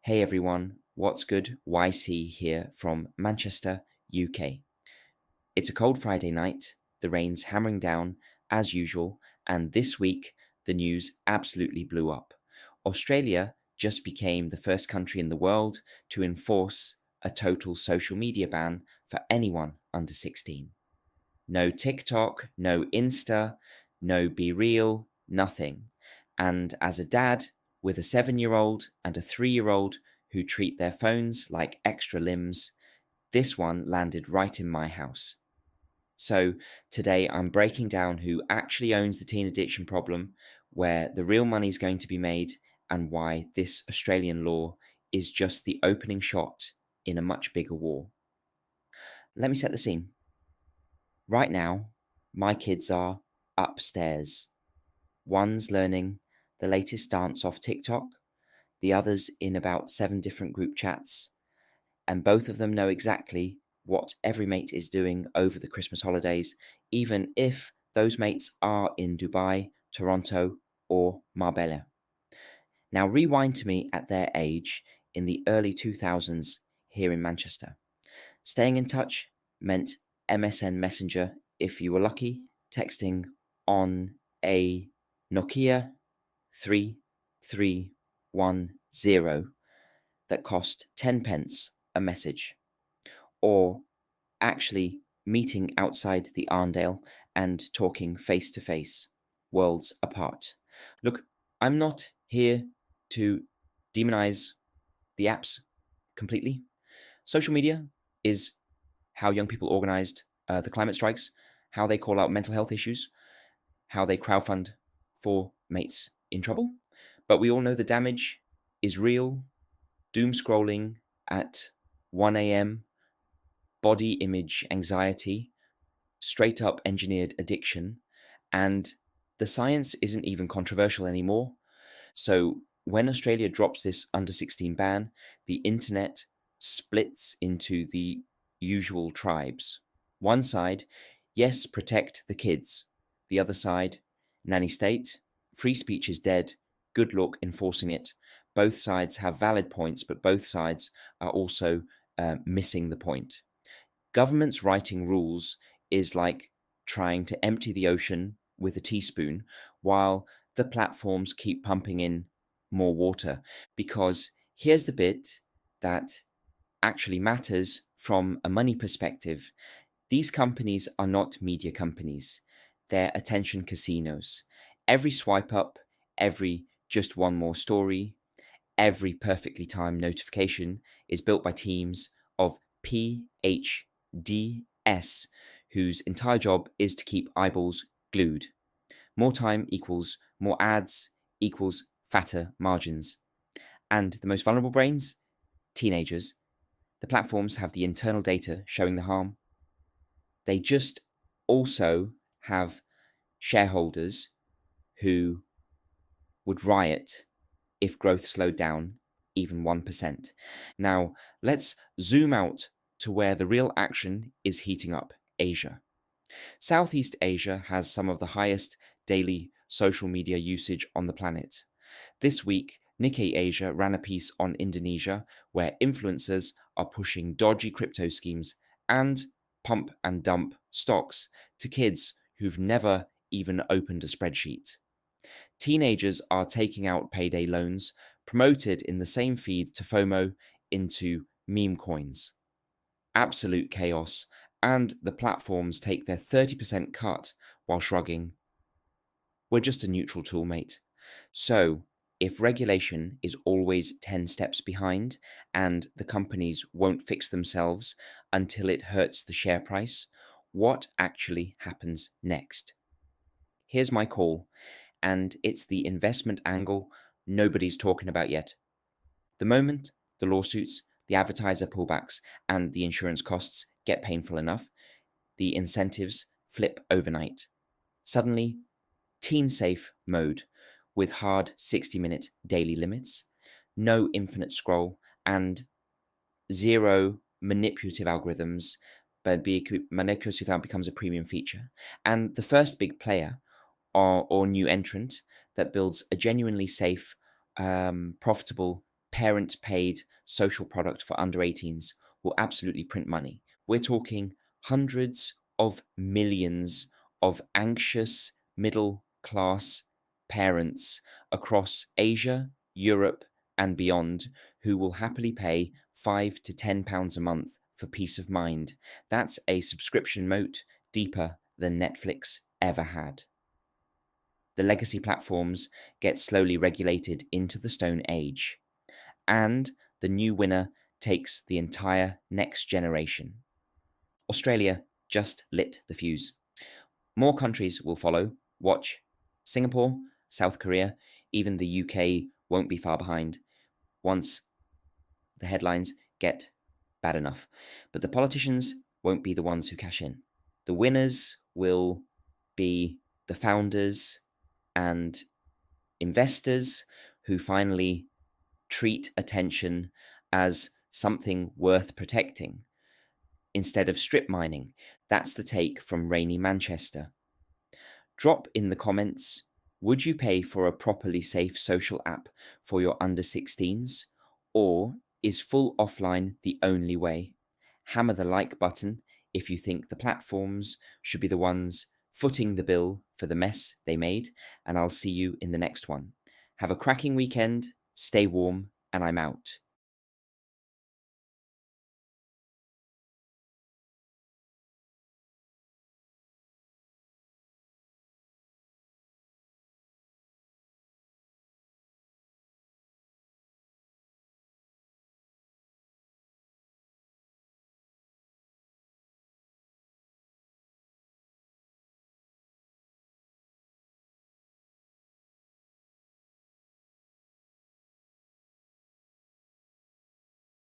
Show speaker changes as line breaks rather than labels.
Hey everyone, what's good? YC here from Manchester, UK. It's a cold Friday night, the rain's hammering down as usual, and this week the news absolutely blew up. Australia just became the first country in the world to enforce a total social media ban for anyone under 16. No TikTok, no Insta, no Be Real, nothing. And as a dad with a 7-year-old and a 3-year-old who treat their phones like extra limbs, this one landed right in my house. So today I'm breaking down who actually owns the teen addiction problem, where the real money's going to be made, and why this Australian law is just the opening shot in a much bigger war. Let me set the scene. Right now, my kids are upstairs. One's learning the latest dance off TikTok, the other's in about 7 different group chats, and both of them know exactly what every mate is doing over the Christmas holidays, even if those mates are in Dubai, Toronto, or Marbella. Now, rewind to me at their age in the early 2000s here in Manchester. Staying in touch meant MSN Messenger if you were lucky, texting on a Nokia 3310 that cost 10 pence a message, or actually meeting outside the Arndale and talking face to face, worlds apart. Look, I'm not here to demonize the apps completely. Social media is how young people organized the climate strikes, how they call out mental health issues, how they crowdfund for mates in trouble. But we all know the damage is real. Doom scrolling at 1 a.m., body image anxiety, straight up engineered addiction, and the science isn't even controversial anymore. So when Australia drops this under 16 ban, the internet splits into the usual tribes. One side, yes, protect the kids. The other side, nanny state, free speech is dead, good luck enforcing it. Both sides have valid points, but both sides are also missing the point. Governments writing rules is like trying to empty the ocean with a teaspoon while the platforms keep pumping in more water. Because here's the bit that actually matters from a money perspective. These companies are not media companies, they're attention casinos. Every swipe up, every just one more story, every perfectly timed notification is built by teams of PhDs whose entire job is to keep eyeballs glued. More time equals more ads equals fatter margins. And the most vulnerable brains? Teenagers. The platforms have the internal data showing the harm. They just also have shareholders who would riot if growth slowed down even 1%. Now, let's zoom out to where the real action is heating up: Asia. Southeast Asia has some of the highest daily social media usage on the planet. This week, Nikkei Asia ran a piece on Indonesia where influencers are pushing dodgy crypto schemes and pump and dump stocks to kids who've never even opened a spreadsheet. Teenagers are taking out payday loans promoted in the same feed to FOMO into meme coins. Absolute chaos, and the platforms take their 30% cut while shrugging, "We're just a neutral tool, mate." So, if regulation is always 10 steps behind and the companies won't fix themselves until it hurts the share price, what actually happens next? Here's my call, and it's the investment angle nobody's talking about yet. The moment the lawsuits, the advertiser pullbacks, and the insurance costs get painful enough, the incentives flip overnight. Suddenly, teen safe mode with hard 60-minute daily limits, no infinite scroll, and zero manipulative algorithms, but manipulative becomes a premium feature. And the first big player or new entrant that builds a genuinely safe, profitable parent-paid social product for under-18s will absolutely print money. We're talking hundreds of millions of anxious middle-class parents across Asia, Europe, and beyond who will happily pay £5 to £10 a month for peace of mind. That's a subscription moat deeper than Netflix ever had. The legacy platforms get slowly regulated into the Stone Age, and the new winner takes the entire next generation. Australia just lit the fuse. More countries will follow. Watch. Singapore, South Korea, even the UK won't be far behind once the headlines get bad enough. But the politicians won't be the ones who cash in. The winners will be the founders and investors who finally treat attention as something worth protecting instead of strip mining. That's the take from rainy Manchester. Drop in the comments, would you pay for a properly safe social app for your under-16s? Or is full offline the only way? Hammer the like button if you think the platforms should be the ones footing the bill for the mess they made, and I'll see you in the next one. Have a cracking weekend, stay warm, and I'm out.